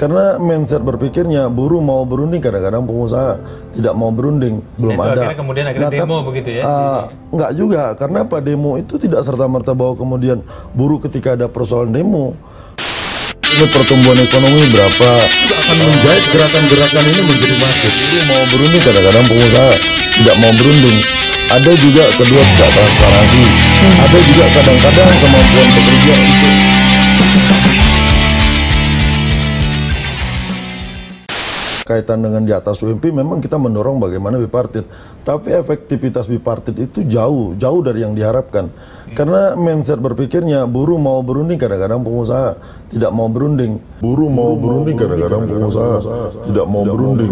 Karena mindset berpikirnya buruh mau berunding, kadang-kadang pengusaha tidak mau berunding, belum ada. Kemudian akhirnya demo begitu ya? Enggak juga, karena apa, demo itu tidak serta-merta bahwa kemudian buruh ketika ada persoalan demo. Ini pertumbuhan ekonomi berapa, akan menjahit gerakan-gerakan ini menjadi masif. Buruh mau berunding, kadang-kadang pengusaha tidak mau berunding. Ada juga kedua tidak transparansi. Ada juga kadang-kadang kemampuan pekerja untuk kaitan dengan di atas UMP, memang kita mendorong bagaimana bipartit, tapi efektivitas bipartit itu jauh dari yang diharapkan. Karena mindset berpikirnya buruh mau berunding, kadang-kadang pengusaha tidak mau berunding. Buruh mau berunding, kadang-kadang pengusaha tidak mau berunding.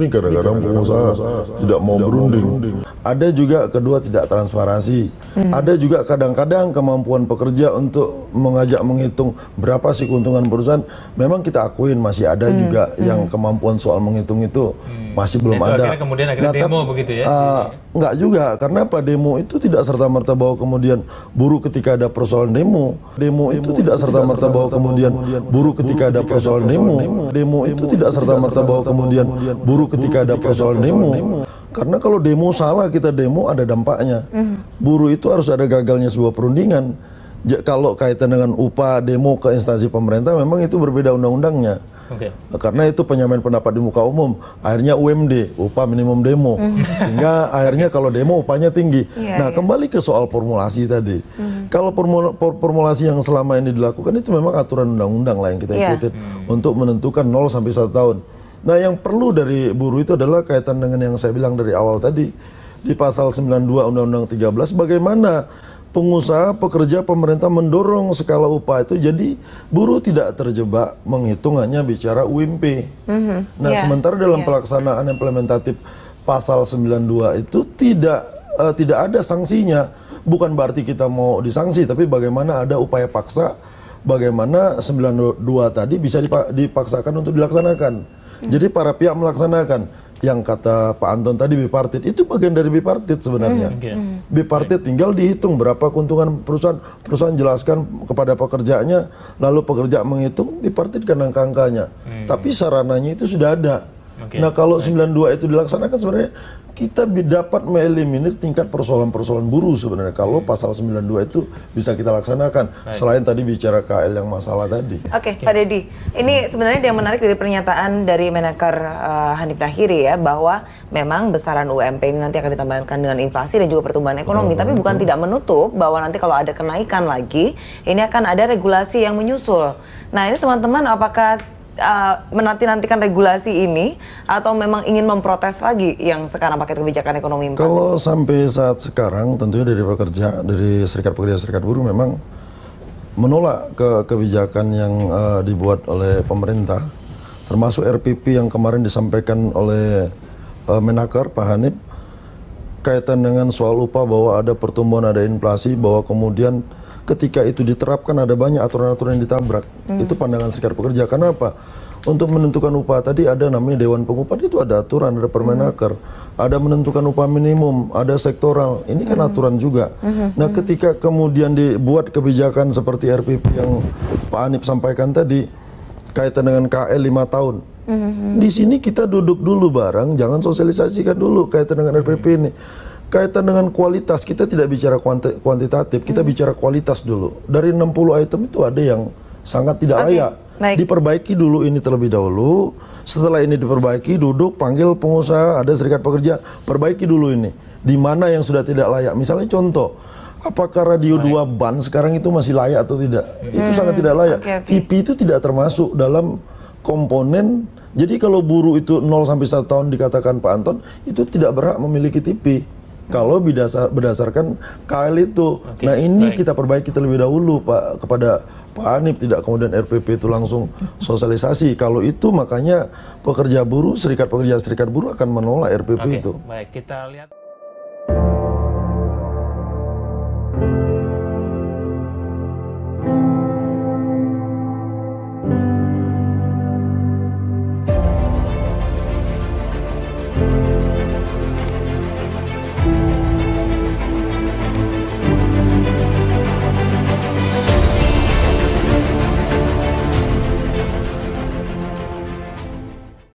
Kadang-kadang pengusaha tidak mau berunding. Ada juga kedua tidak transparansi. Ada juga kadang-kadang kemampuan pekerja untuk mengajak menghitung berapa sih keuntungan perusahaan. Memang kita akuin masih ada juga yang kemampuan soal menghitung itu masih belum ada. Kemudian akhirnya demo begitu ya? Enggak juga, karena apa, demo itu tidak serta-merta bahwa kemudian buruh ketika ada persoalan demo. Demo itu tidak serta-merta bahwa kemudian buruh ketika ada persoalan demo. Demo itu tidak serta-merta bahwa kemudian buruh ketika ada persoalan demo. Karena kalau demo salah, kita demo ada dampaknya. Buruh itu harus ada gagalnya sebuah perundingan. Kalau kaitan dengan upah demo ke instansi pemerintah, memang itu berbeda undang-undangnya. Karena itu penyampaian pendapat di muka umum, akhirnya UMD, upah minimum demo, sehingga akhirnya kalau demo upahnya tinggi. Nah, kembali ke soal formulasi tadi. Kalau formulasi yang selama ini dilakukan itu memang aturan undang-undang lah yang kita ikutin untuk menentukan 0 sampai 1 tahun. Nah, yang perlu dari buruh itu adalah kaitan dengan yang saya bilang dari awal tadi, di pasal 92 Undang-Undang 13, bagaimana pengusaha, pekerja, pemerintah mendorong skala upah itu jadi buruh tidak terjebak menghitung hanya bicara UMP. Nah, sementara dalam pelaksanaan implementatif pasal 92 itu tidak ada sanksinya. Bukan berarti kita mau disanksi, tapi bagaimana ada upaya paksa, bagaimana 92 tadi bisa dipaksakan untuk dilaksanakan. Jadi para pihak melaksanakan. Yang kata Pak Anton tadi bipartit, itu bagian dari bipartit sebenarnya. Bipartit tinggal dihitung berapa keuntungan perusahaan jelaskan kepada pekerjanya, lalu pekerja menghitung, bipartitkan angka-angkanya. Tapi sarananya itu sudah ada. Nah, kalau 92 itu dilaksanakan, sebenarnya kita dapat mengeliminir tingkat persoalan-persoalan buruh sebenarnya kalau pasal 92 itu bisa kita laksanakan. Selain tadi bicara KL yang masalah tadi. Oke, Pak Deddy, ini sebenarnya yang menarik dari pernyataan dari Menaker Hanif Dahiri ya, bahwa memang besaran UMP ini nanti akan ditambahkan dengan inflasi dan juga pertumbuhan ekonomi, tapi bukan tidak menutup bahwa nanti kalau ada kenaikan lagi, ini akan ada regulasi yang menyusul. Nah, ini teman-teman apakah menanti-nantikan regulasi ini atau memang ingin memprotes lagi yang sekarang paket kebijakan ekonomi 4? Kalau sampai saat sekarang tentunya dari pekerja, dari serikat pekerja, serikat buruh memang menolak kebijakan yang dibuat oleh pemerintah, termasuk RPP yang kemarin disampaikan oleh Menaker Pak Hanif kaitan dengan soal upah, bahwa ada pertumbuhan, ada inflasi, bahwa kemudian ketika itu diterapkan ada banyak aturan-aturan yang ditabrak. Itu pandangan serikat pekerja. Karena apa? Untuk menentukan upah tadi ada namanya Dewan Pengupahan, itu ada aturan, ada Permenaker, ada menentukan upah minimum, ada sektoral. Ini kan aturan juga. Nah, ketika kemudian dibuat kebijakan seperti RPP yang Pak Hanif sampaikan tadi, kaitan dengan KL 5 tahun. Di sini kita duduk dulu bareng, jangan sosialisasikan dulu kaitan dengan RPP ini. Kaitan dengan kualitas, kita tidak bicara kuantitatif, kita bicara kualitas dulu. Dari 60 item itu ada yang sangat tidak layak. Diperbaiki dulu ini terlebih dahulu. Setelah ini diperbaiki, duduk, panggil pengusaha, ada serikat pekerja, perbaiki dulu ini. Di mana yang sudah tidak layak. Misalnya contoh, apakah radio 2 ban sekarang itu masih layak atau tidak? Itu sangat tidak layak. TV itu tidak termasuk dalam komponen. Jadi kalau buruh itu 0 sampai 1 tahun dikatakan Pak Anton, itu tidak berhak memiliki TV. Kalau berdasarkan KL itu. Nah, ini kita perbaiki terlebih dahulu Pak, kepada Pak Hanif, tidak kemudian RPP itu langsung sosialisasi. Kalau itu makanya pekerja buruh, serikat pekerja, serikat buruh akan menolak RPP itu. Baik, kita lihat.